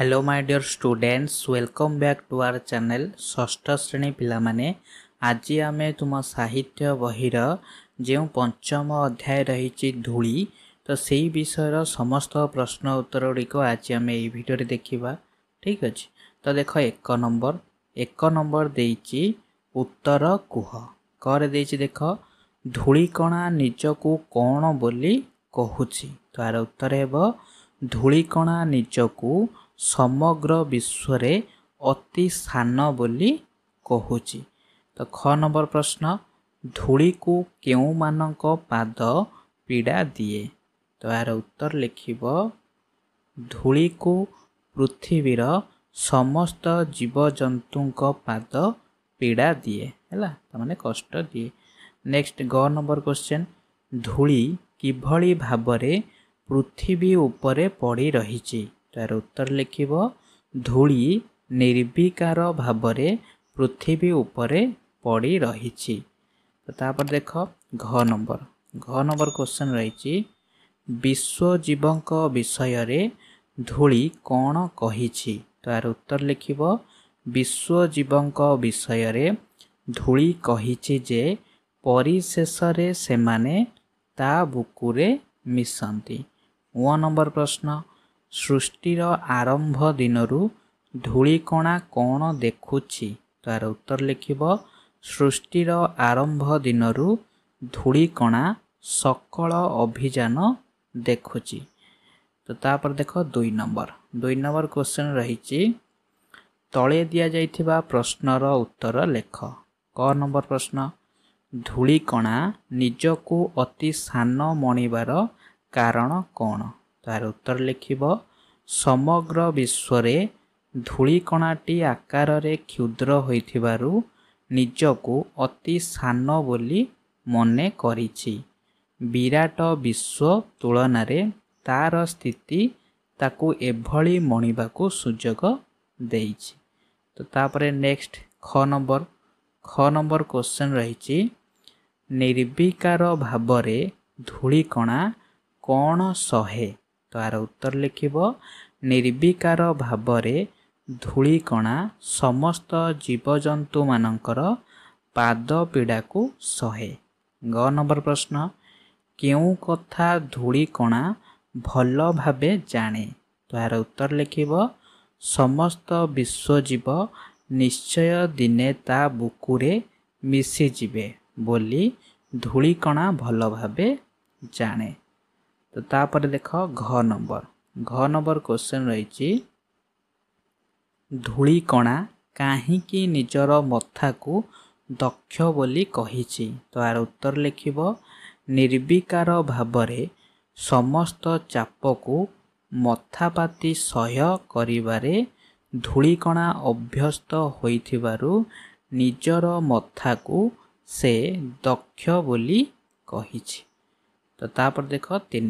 Hello my dear students welcome back to our channel षष्ठ श्रेणी पिला माने आज आमे तुम साहित्य बहिर जो पंचम अध्याय रही धूली तो सही विषय समस्त प्रश्न उत्तर गुड़िक आज आम ये भिडियो देखा। ठीक अच्छे तो देख एक नंबर देइछि उत्तर कुह कर देइछि देख धूलिकणा निजकू कौन बोली कहूछि तो यार उत्तर हेबो धूलिकणा निजकू समग्र विश्व रे अति सान बोली कहूछि। तो ख नंबर प्रश्न धूली को केउ मानक पाद पीड़ा दिए तो यार उत्तर लिखिबो धूली को पृथ्वीर समस्त जीवजंतुक पाद पीड़ा दिए हैला तो माने कष्ट दिए। नेक्स्ट ग नंबर क्वेश्चन धूली किभली भाबरे पृथ्वी उपरे पड़ी रहिछि तो यार उत्तर लिखिबो धूली निर्विकार भाबरे पृथ्वी उपरे पड़ी रहिछि। तो तापर देख घ नंबर क्वेश्चन रहिछि विश्वजीवक विषय रे धूली कौन कहिछि तो यार उत्तर लिखिबो विश्वजीवक विषय रे धूली कहिछि जे परिशेष रे सेमाने ता बुकुरे मिसंती। व नंबर प्रश्न सृष्टिर आरंभ दिनरु धूलिकणा कौन देखुछि तो यार उत्तर लिखिबो सृष्टिर आरंभ दिनरु धूलिकणा सकल अभियान देखुछि। तो तापर देख दुई नंबर क्वेश्चन रहिछि तले दिया जाइथिबा प्रश्नर उत्तर लेख। क नंबर प्रश्न धूलिकणा निजकू अति सान मणिबार कारण कौन तो यार उत्तर लिखिबो समग्र विश्व रे धूलिकणाटी आकार रे क्षुद्र होइथिबारु निजकू अति सान बोली मने करिछि। विराट विश्व तुलन रे तार स्थिति ताकू एभली मणिबाकू सुजोग देइछि। तो तापरे नेक्स्ट ख नंबर क्वेश्चन रहिछि निर्विकार भाबरे धूलिकणा कौन सहे तो यार उत्तर लिखिबो निर्विकार भाबरे धूलिकणा समस्त जीवजंतु मानकर पाद पीड़ा को सहे। ग नंबर प्रश्न केउ कथा धूलिकणा भल भाबे जाने तो यार उत्तर लिखिबो समस्त विश्वजीव निश्चय दिने ता बुकुरे मिसी जिवे बोली धूलिकणा भल भाबे जाने। तो तापर देख घ नंबर क्वेश्चन रही धूलिकणा काहींकी निजर मथा को दक्ष बोली कहिछि तो यार उत्तर लिखिबो निर्विकार भाबरे समस्त चाप को मथापाती सह्य करिबारे धूलिकणा अभ्यस्त होइथिबारु निजर मथा को से दक्ष बोली कहिछि। तो तापर देख 3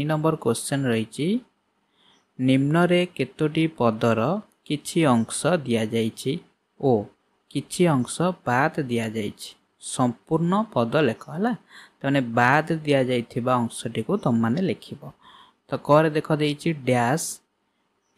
नंबर क्वेश्चन रही निम्न रे केतोटी पदर किछि अंश दिया जाइछि ओ किछि अंश बाद दिया जाइछि संपूर्ण पद लेख है तो बाद दिया जाइथिबा अंशटी को तुम माने लिखिबो। तो कर देख देइछि डैश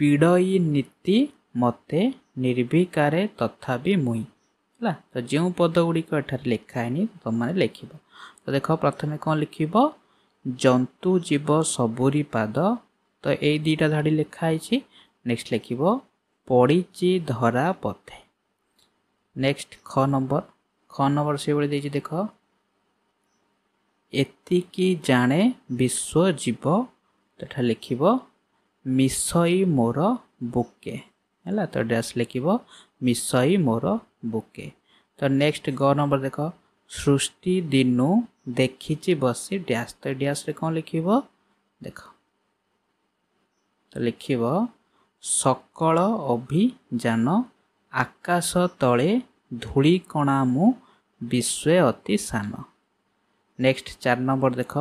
पीड़ई नीति मते निर्विकारे तथापि मुई है तो जो पद गुड़िक एठार लिखाएनी तुम माने लिखिबो। तो देख प्रथमे कौन लिखिबो जंतु जीव सबुरी पाद तो यही दुईटा धाड़ी लिखाई। नेक्स्ट लिखिबो पड़ीची धरा पथे। नेक्स्ट ख नंबर से बड़ी देछि देख एतिकी जाने विश्व जीव तो एठा लिखिबो मिसई मोर बुके है तो डैश लिखिबो मिसई मोर बुके। तो नेक्स्ट ग नंबर देख सृष्टि दिनु देखिछि बसी डैश तो डैश रे कौन लिखिबो देख तो लिखिबो सकल अभियान आकाश तले धूलिकणा मु विश्व अति सान। नेक्स्ट 4 नंबर देख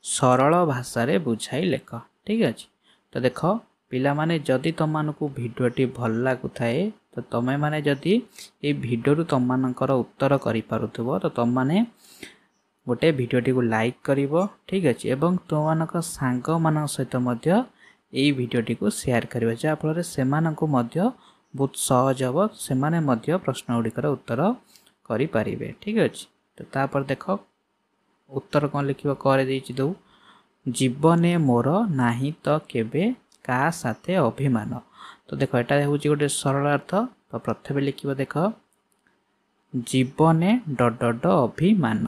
सरल भाषा रे बुझाई लेख। ठीक अछि तो देख पिला माने जदि तुम मानकू भिडियोटी भल लागु थाए तो तमे माने जदि ए भिडियो तुम मानकर उत्तर करि पारुथबो तो तुम माने गोटे भिडियोटी को लाइक करिवो। ठीक अछि एवं तुम मानक सांग मान सहित मध्य एई भिडियोटी को शेयर करिवे जा फल सेमानंकु मध्य बहुत सहज हबो सेमाने मध्य प्रश्न गुड़िकर उत्तर करि परिबे ठीक अछि। तो तापर देख उत्तर कौन लिखिबो करे देछि दउ जीवने मोर नाही तो केबे का साथे अभिमान। तो देख एटा होछि गोटे सरल अर्थ। तो प्रथम लिखिबो देख जीवने डट डट अभिमान।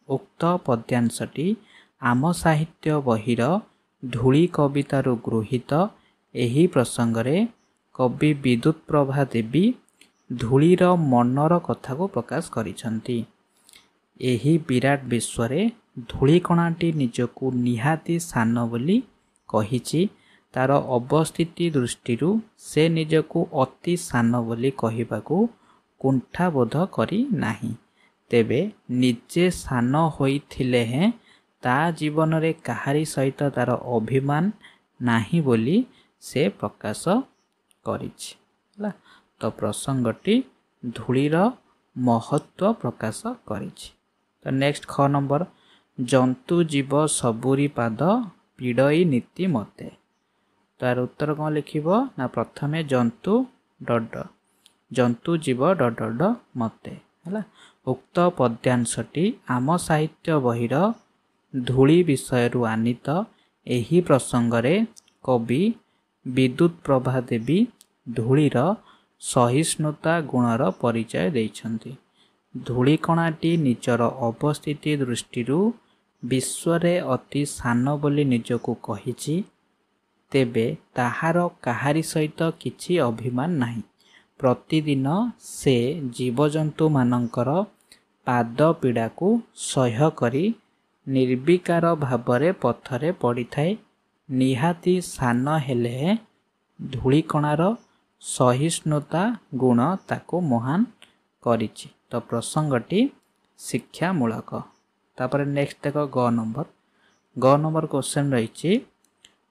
उक्त पद्यांशटी आम साहित्य बहिर धूली कवितारू गृहीत। एही प्रसंगरे कवि विद्युत प्रभा देवी धूलीर मनर कथा को प्रकाश करिसंती। एही विराट विश्वरे धूलिकणाटी निजकू निहाती सान बोली कहिछि। तार अवस्थिति दृष्टिरू से निजकू अति सान बोली कहिबाकू कुंठाबोध करी नाही। तेबे निजे सान होइथिले हैं ता जीवन रे काहारी सहित तार अभिमान नाही बोली से प्रकाश करिछि। तो प्रसंगटी धूलीर महत्व प्रकाश करिछि। तो नेक्स्ट ख नंबर जंतु जीव सबुरी पाद पीड़ई नीति मते। तार उत्तर कौन लिखिबो ना प्रथमे जंतु डड जंतु जीव डड मते हैला। उक्त पद्यांशटी आम साहित्य बहिर धूली विषयरू आनीत। एही प्रसंगरे कवि विद्युत प्रभा देवी धूलीर सहिष्णुता गुणर परिचय देइछन्ति। धूलिकणाटी निजर अवस्थिति दृष्टिरू विश्वरे अति सान बोली निजकू कहिछि। तेबे ताहार काहारी सहित किछि अभिमान नाही। प्रतिदिन से जीवजंतु मानंकर पाद पीड़ा को सह्य करी निर्विकार भावरे पथरे पड़िथाए। निहाती सान हेले धूलिकणार सहिष्णुता गुण ताको महान करिछि। तो प्रसंगटी शिक्षामूलक। तापर नेक्स्ट देख ग नंबर क्वेश्चन रही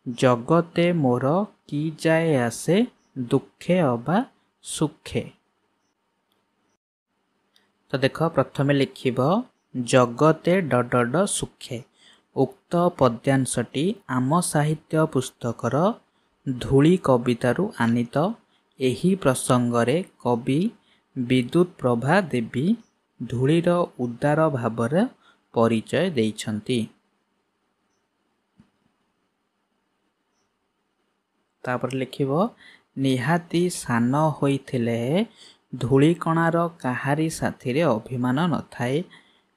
जगते मोर की जाए आसे दुखे अबा सुखे। तो देख प्रथमे लिखिब जगते डड सुखे। उक्त पद्यांशटी आम साहित्य पुस्तकर धूली कवितारू आनीत। एही प्रसंगरे कवि विद्युत प्रभा देवी धूलीर उदार भावर परिचय देइछन्ति। तापर लिखिब निहाती सान होइथिले धूलिकणार काहारी साथिरे अभिमान नथाए।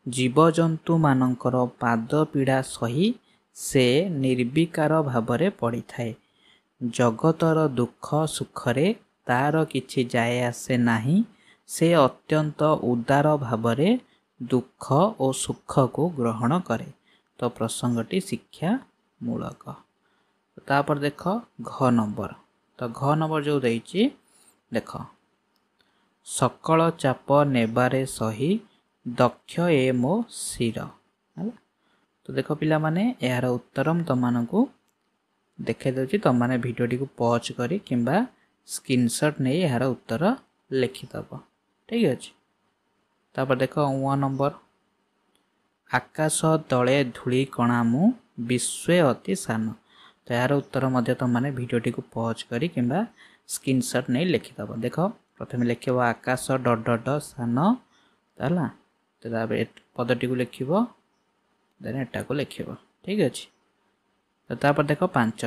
जीवजंतु मानंकर पाद पीड़ा सही से निर्विकार भावरे पड़िथाए। जगतर दुख सुखरे तार किछि जाए आसे नाही। से अत्यंत उदार भावरे दुख और सुख को ग्रहण करे। तो प्रसंगटी शिक्षामूलक। तापर देख घ नंबर। तो घ नंबर जो देइछि देख सकल चाप नेबारे सही दक्ष ए मो शिर। तो देख पिला माने यार उत्तर तुमको देखे दउछि। तुम माने भिडियोटी को पॉज करी किंबा स्क्रीनशॉट नहीं यार उत्तर लिखिदब ठीक अछि। तापर देख 1 नंबर आकाश तले धूली कणा मु विश्व अति सान। तो यार उत्तर मध्य तुम माने भिडियोटी को पॉज करी किंबा स्क्रीनशॉट नहीं लिखिदब। देख प्रथमे लिखिब आकाश डट डट सान ताला। तो पदटी को लिखिब देन एटा को लिखिब ठीक अछि। तो तापर देख 5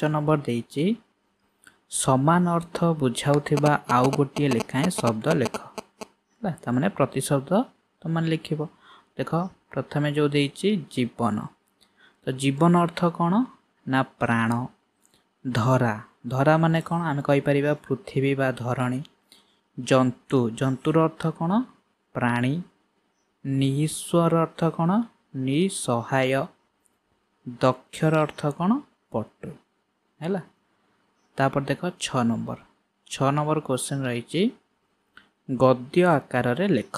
नंबर देइछि समान अर्थ बुझाउथिबा आउ गोटे लेखाएं शब्द लेख। तामाने प्रति शब्द तुम लिखिब। देख प्रथमे जो देइछि जीवन। तो जीवन अर्थ कौन ना प्राण। धरा धरा माने कौन आम कहीपर पृथ्वी बा धरणी। जंतु जंतुर अर्थ कौन प्राणी। निस्वर अर्थ कौन निसहाय। दक्षर अर्थ कौन पटु है। तापर देख 6 नंबर क्वेश्चन रही गद्य आकार रे लेख।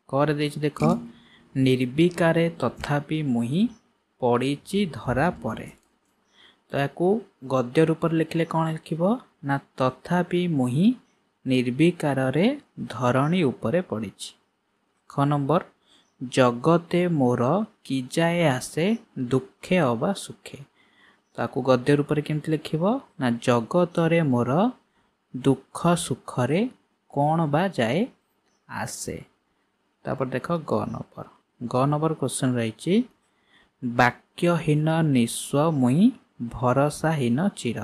कर देछि देख निर्विकारे तथापि मुही पड़ीची धरा परे। तो याकू गद्य रूप लिखले कौन लिखिब ना तथापि मुही निर्विकार रे धरणी उपरे पड़ीची। ख नंबर जगते मोर की जाए आसे दुखे अबा सुखे। ताकू गद्य रूप में केमती लिखिब ना जगतरे मोर दुख सुखरे कौन बा जाए आसे। तापर देख ग नंबर क्वेश्चन रही वाक्यहीन निस्व मुई भरसाहीन चिर।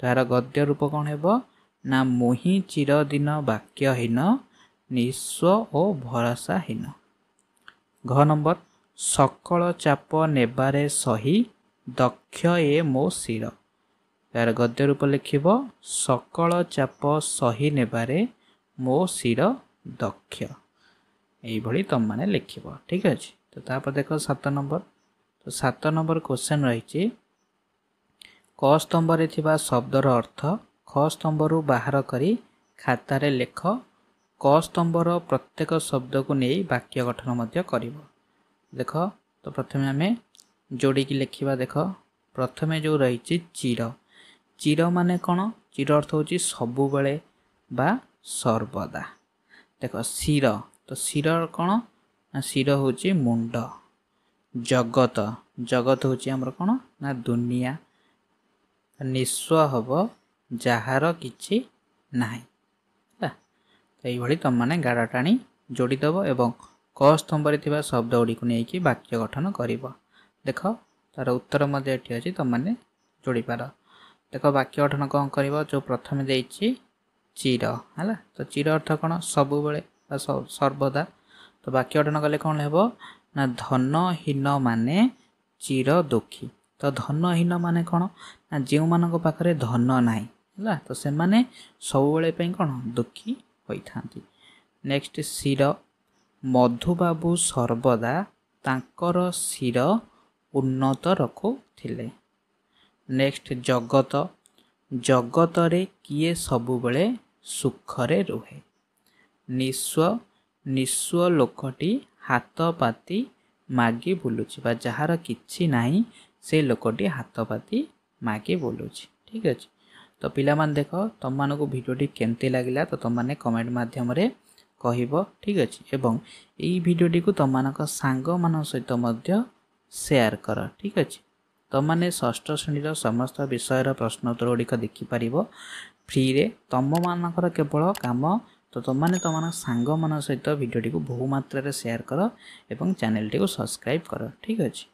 तो यार गद्य रूप कौन है ना मुही चिर दिन वाक्यहीन निस्व और भरसाहीन। घ नंबर सकल चाप नेबारे सही दक्ष ए मो शिर। यार गद्य रूप लिखिब सकल चाप सही नेबारे मो शिर दक्ष। यही तुम मैंने लिखिब ठीक अच्छे। तो तापर देख 7 नंबर। तो 7 नंबर क्वेश्चन रही क स्तंभ रे थिबा शब्दर अर्थ ख स्तंभरू बाहर करी खातारे लेख। क स्तंभर प्रत्येक शब्द को नहीं वाक्य गठन मध्य करिब। देख तो प्रथमे आम जोड़ी की लिखा। देख प्रथमे जो रही चिर। चिर माने कौन चिर अर्थ हूँ सबुबले बा सर्वदा। देख शिर तो शिर कौन ना शिर हूँ मुंड। जगत जगत हूँ आमर कौन ना दुनिया। निस्व हम जार किछि नाही। तो ये तुम मैंने गाड़ा टाणी जोड़ीदेव एवं क स्तंभ थिबा शब्द गुड़ी को लेकिन वाक्य गठन कर। देख तार उत्तर मध्य ये अच्छी तुम मैंने जोड़ी पार। देख वाक्य गठन कौन कर जो प्रथम देछि चिर है। तो चिर अर्थ कौन सबुबले सर्वदा। तो वाक्य गठन कले कौन हे ना धनहीन माने चिर दुखी। तो धनहीन माने कौन ना जो मान पाखे धन नाई है तो से माने सबुबले कौन दुखी होता। नेक्स्ट शिर मधुबाबू सर्वदा तांकर शिर उन्नत रखुथिले। नेक्स्ट जगत जगतरे किए सबुबले सुखरे रुहे। निस्व निस्व लोकटी हाथ पाती मागी बुलुची बा जार किछि नाही से लोकटी हाथ पाती मागी बुलुची ठीक अच्छे। तो पिला मान देख तुम मानक भिडियोटी केमती लगिला तो तुम मैंने कमेंट माध्यम कहब ठीक अच्छे। एवं यही भिडियोटी को तुम मानक सांग मान सहित शेयर कर ठीक अच्छे। तुम मैंने षष्ठ श्रेणी समस्त विषयर प्रश्नोत्तर गुड़िक देखिपर फ्री रे तुम मानकर केवल काम। तो तुम मैंने तुम सांग मान सहित भिडियोटी को बहु मात्रा शेयर कर एवं चैनल टी को सब्सक्राइब कर ठीक अच्छे।